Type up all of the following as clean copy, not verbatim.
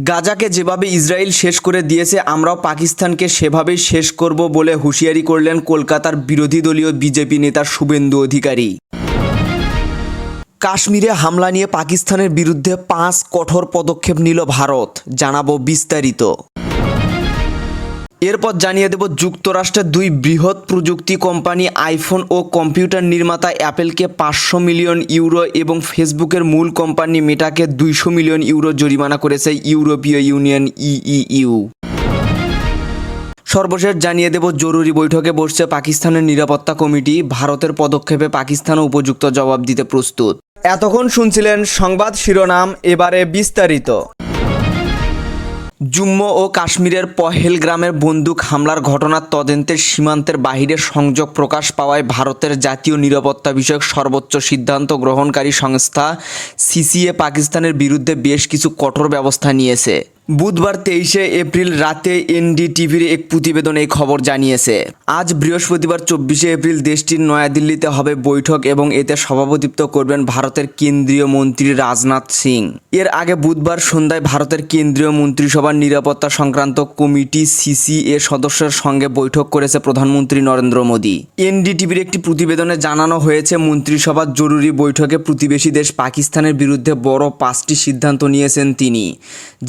গাজাকে যেভাবে ইসরায়েল শেষ করে দিয়েছে আমরাও পাকিস্তানকে সেভাবেই শেষ করব বলে হুঁশিয়ারি করলেন কলকাতার বিরোধী দলীয় বিজেপি নেতা শুভেন্দু অধিকারী। কাশ্মীরে হামলা নিয়ে পাকিস্তানের বিরুদ্ধে 5 কঠোর পদক্ষেপ নিল ভারত, জানাবো বিস্তারিত। এরপর জানিয়ে দেব যুক্তরাষ্ট্রের 2 বৃহৎ প্রযুক্তি কোম্পানি আইফোন ও কম্পিউটার নির্মাতা অ্যাপেলকে 500 মিলিয়ন ইউরো এবং ফেসবুকের মূল কোম্পানি মেটাকে 200 মিলিয়ন ইউরো জরিমানা করেছে ইউরোপীয় ইউনিয়ন ইইউ। সর্বশেষ জানিয়ে দেব জরুরি বৈঠকে বসছে পাকিস্তানের নিরাপত্তা কমিটি, ভারতের পদক্ষেপে পাকিস্তানও উপযুক্ত জবাব দিতে প্রস্তুত। এতক্ষণ শুনছিলেন সংবাদ শিরোনাম, এবারে বিস্তারিত। জম্মু ও কাশ্মীরের পহেলগ্রামের বন্দুক হামলার ঘটনার তদন্তের সীমান্তের বাহিরে সংযোগ প্রকাশ পাওয়ায় ভারতের জাতীয় নিরাপত্তা বিষয়ক সর্বোচ্চ সিদ্ধান্ত গ্রহণকারী সংস্থা সিসিএ পাকিস্তানের বিরুদ্ধে বেশ কিছু কঠোর ব্যবস্থা নিয়েছে। বুধবার 23 এপ্রিল রাতে এনডিটিভির এক প্রতিবেদন এই খবর জানিয়েছে। আজ বৃহস্পতিবার 24 এপ্রিল দেশটির নয়াদিল্লিতে হবে বৈঠক এবং এতে সভাপতিত্ব করবেন ভারতের কেন্দ্রীয় মন্ত্রী রাজনাথ সিং। এর আগে বুধবার সন্ধ্যায় ভারতের কেন্দ্রীয় মন্ত্রিসভার নিরাপত্তা সংক্রান্ত কমিটি সিসিএ সদস্যের সঙ্গে বৈঠক করেছে প্রধানমন্ত্রী নরেন্দ্র মোদী। এনডিটিভির একটি প্রতিবেদনে জানানো হয়েছে, মন্ত্রিসভার জরুরি বৈঠকে প্রতিবেশী দেশ পাকিস্তানের বিরুদ্ধে বড় 5টি সিদ্ধান্ত নিয়েছেন তিনি,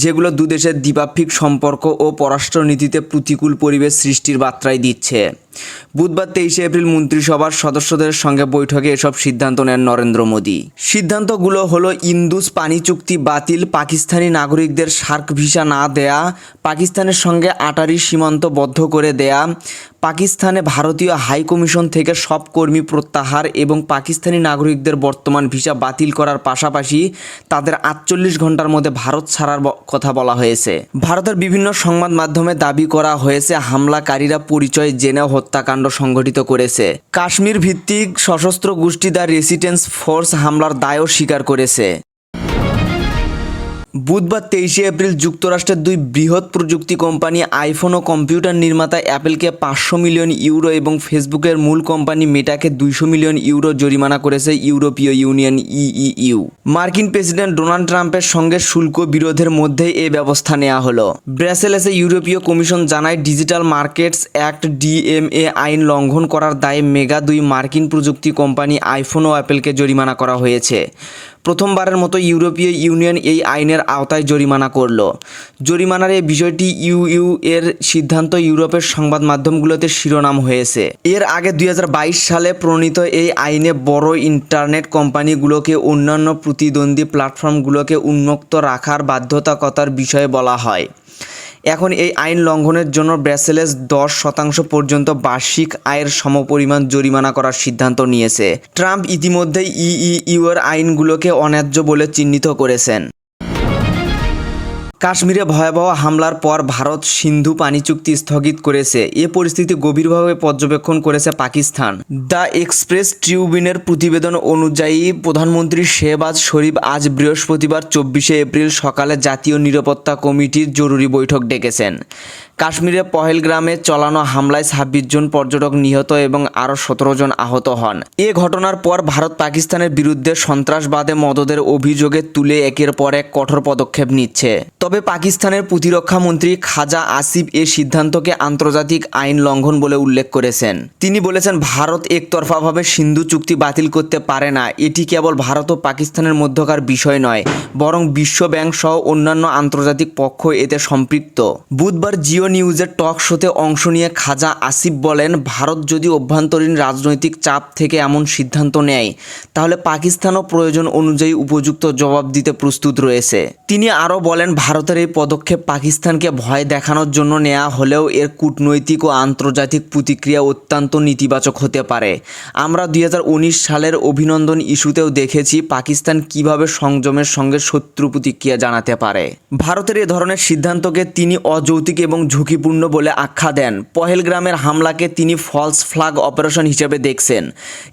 যেগুলো দেশের দ্বিপাক্ষিক সম্পর্ক ও পররাষ্ট্রনীতিতে প্রতিকূল পরিবেশ সৃষ্টির বার্তাই দিচ্ছে। বুধবার 23 এপ্রিল মন্ত্রিসভার সদস্যদের সঙ্গে বৈঠকে এসব সিদ্ধান্ত নেন নরেন্দ্র মোদী। সিদ্ধান্তগুলো হলো ইন্দুস পানি চুক্তি বাতিল, পাকিস্তানি নাগরিকদের সার্ক ভিসা না দেয়া, পাকিস্তানের সঙ্গে আটারি সীমান্ত বদ্ধ করে দেয়া, পাকিস্তানে ভারতীয় হাই কমিশন থেকে সব কর্মী প্রত্যাহার এবং পাকিস্তানি নাগরিকদের বর্তমান ভিসা বাতিল করার পাশাপাশি তাদের 48 ঘন্টার মধ্যে ভারত ছাড়ার কথা বলা হয়েছে। ভারতের বিভিন্ন সংবাদ মাধ্যমে দাবি করা হয়েছে হামলাকারীরা পরিচয় জেনে হত্যাকাণ্ড সংঘটিত করেছে। কাশ্মীর ভিত্তিক সশস্ত্র গোষ্ঠী দ্য রেসিস্ট্যান্স ফোর্স হামলার দায়ও স্বীকার করেছে। বুধবার 23 এপ্রিল যুক্তরাষ্ট্রের 2 বৃহৎ প্রযুক্তি কোম্পানি আইফোন ও কম্পিউটার নির্মাতা অ্যাপেলকে 500 মিলিয়ন ইউরো এবং ফেসবুকের মূল কোম্পানি মেটাকে 200 মিলিয়ন ইউরো জরিমানা করেছে ইউরোপীয় ইউনিয়ন ইইউ। মার্কিন প্রেসিডেন্ট ডোনাল্ড ট্রাম্পের সঙ্গে শুল্ক বিরোধের মধ্যেই এই ব্যবস্থা নেওয়া হলো। ব্রাসেলসে ইউরোপীয় কমিশন জানায়, ডিজিটাল মার্কেটস অ্যাক্ট ডিএমএ আইন লঙ্ঘন করার দায়ে মেগা 2 মার্কিন প্রযুক্তি কোম্পানি আইফোন ও অ্যাপেলকে জরিমানা করা হয়েছে। প্রথমবারের মতো ইউরোপীয় ইউনিয়ন এই আইনের আওতায় জরিমানা করল। জরিমানার এই বিষয়টি ইইউ এর সিদ্ধান্ত ইউরোপের সংবাদ মাধ্যমগুলোতে শিরোনাম হয়েছে। এর আগে 2022 সালে প্রণীত এই আইনে বড় ইন্টারনেট কোম্পানিগুলোকে অন্যান্য প্রতিদ্বন্দ্বী প্ল্যাটফর্মগুলোকে উন্মুক্ত রাখার বাধ্যবাধকতার বিষয়ে বলা হয়। এখন এই আইন লঙ্ঘনের জন্য ব্রাসেলস 10% পর্যন্ত বার্ষিক আয়ের সমপরিমাণ জরিমানা করার সিদ্ধান্ত নিয়েছে। ট্রাম্প ইতিমধ্যেই ইইউর আইনগুলোকে অন্যায্য বলে চিহ্নিত করেছেন। কাশ্মীরে ভয়াবহ হামলার পর ভারত সিন্ধু পানি চুক্তি স্থগিত করেছে। এ পরিস্থিতি গভীরভাবে পর্যবেক্ষণ করেছে পাকিস্তান। দ্য এক্সপ্রেস ট্রিবিউনের প্রতিবেদন অনুযায়ী প্রধানমন্ত্রী শেহবাজ শরীফ আজ বৃহস্পতিবার 24 এপ্রিল সকালে জাতীয় নিরাপত্তা কমিটির জরুরি বৈঠক ডেকেছেন। কাশ্মীরে পহেলগ্রামে চালানো হামলায় 26 জন পর্যটক নিহত এবং আরও 17 জন আহত হন। এ ঘটনার পর ভারত পাকিস্তানের বিরুদ্ধে সন্ত্রাসবাদে মদদের অভিযোগে তুলে একের পর এক কঠোর পদক্ষেপ নিচ্ছে। তবে পাকিস্তানের প্রতিরক্ষা মন্ত্রী খাজা আসিফ এ সিদ্ধান্তকে আন্তর্জাতিক আইন লঙ্ঘন বলে উল্লেখ করেছেন। তিনি বলেছেন, ভারত একতরফাভাবে সিন্ধু চুক্তি বাতিল করতে পারে না। এটি কেবল ভারত ও পাকিস্তানের মধ্যকার বিষয় নয়, বরং বিশ্ব ব্যাংক সহ অন্যান্য আন্তর্জাতিক পক্ষ এতে সম্পৃক্ত। বুধবার জিও নিউজের টক শোতে অংশ নিয়ে খাজা আসিফ বলেন, ভারত যদি অভ্যন্তরীণ রাজনৈতিক চাপ থেকে এমন সিদ্ধান্ত নেয় তাহলে পাকিস্তানও প্রয়োজন অনুযায়ী উপযুক্ত জবাব দিতে প্রস্তুত রয়েছে। তিনি আরও বলেন, ভারতের এই পদক্ষেপ পাকিস্তানকে ভয় দেখানোর জন্য নেওয়া হলেও এর কূটনৈতিক ও আন্তর্জাতিক প্রতিক্রিয়া অত্যন্ত নেতিবাচক হতে পারে। আমরা 2019 সালের অভিনন্দন ইস্যুতেও দেখেছি পাকিস্তান কিভাবে সংযমের সঙ্গে শত্রু প্রতিক্রিয়া জানাতে পারে। ভারতের এ ধরনের সিদ্ধান্তকে তিনি অযৌক্তিক এবং ঝুঁকিপূর্ণ বলে আখ্যা দেন। পহেলগ্রামের হামলাকে তিনি ফলস ফ্ল্যাগ অপারেশন হিসেবে দেখছেন।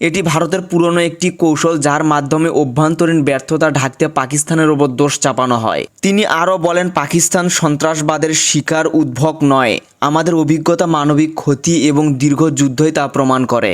এটি ভারতের পুরনো একটি কৌশল, যার মাধ্যমে অভ্যন্তরীণ ব্যর্থতা ঢাকতে পাকিস্তানের ওপর দোষ চাপানো হয়। তিনি আরও বলেন, পাকিস্তান সন্ত্রাসবাদের শিকার উদ্ভব নয়। আমাদের অভিজ্ঞতা মানবিক ক্ষতি এবং দীর্ঘ যুদ্ধই তা প্রমাণ করে।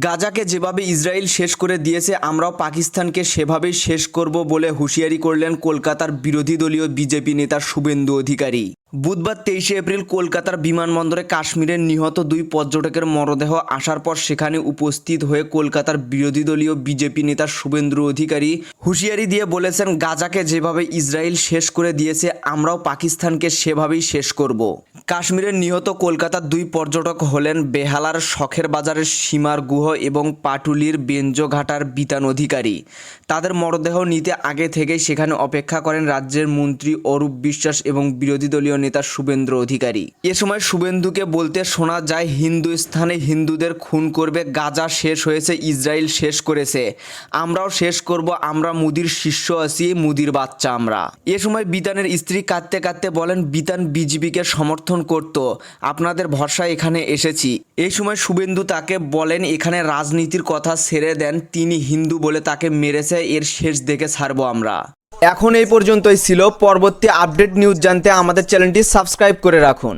গাজাকে যেভাবে ইসরায়েল শেষ করে দিয়েছে আমরাও পাকিস্তানকে সেভাবেই শেষ করব বলে হুঁশিয়ারি করলেন কলকাতার বিরোধী দলীয় বিজেপি নেতা শুভেন্দু অধিকারী। বুধবার 23 এপ্রিল কলকাতার বিমানবন্দরে কাশ্মীরের নিহত 2 পর্যটকের মরদেহ আসার পর সেখানে উপস্থিত হয়ে কলকাতার বিরোধী দলীয় বিজেপি নেতা শুভেন্দু অধিকারী হুঁশিয়ারি দিয়ে বলেছেন, গাজাকে যেভাবে ইসরায়েল শেষ করে দিয়েছে আমরাও পাকিস্তানকে সেভাবেই শেষ করব। কাশ্মীরের নিহত কলকাতার 2 পর্যটক হলেন বেহালার শখের বাজারের সীমার গুহ এবং পাটুলির বেঞ্জঘাটার বিতান অধিকারী। তাদের মরদেহ নিতে আগে থেকেই সেখানে অপেক্ষা করেন রাজ্যের মন্ত্রী অরূপ বিশ্বাস এবং বিরোধী দলীয় নেতা শুভেন্দু অধিকারী। এ সময় শুভেন্দুকে বলতে শোনা যায়, হিন্দুস্থানে হিন্দুদের খুন করবে, গাজা শেষ হয়েছে, ইসরায়েল শেষ করেছে, আমরাও শেষ করব, আমরা মুদির শিষ্য আছি, মুদির বাচ্চা আমরা। এ সময় বিতানের স্ত্রী কাঁদতে কাঁদতে বলেন, বিতান বিজেপিকে সমর্থন করত, আপনাদের ভরসায় এখানে এসেছি। এই সময় শুভেন্দু তাকে বলেন, এখানে রাজনীতির কথা ছেড়ে দেন, তিনি হিন্দু বলে তাকে মেরেছে, এর শেষ দেখে ছাড়বো আমরা। এখন এই পর্যন্তই ছিল। পরবর্তী আপডেট নিউজ জানতে আমাদের চ্যানেলটি সাবস্ক্রাইব করে রাখুন।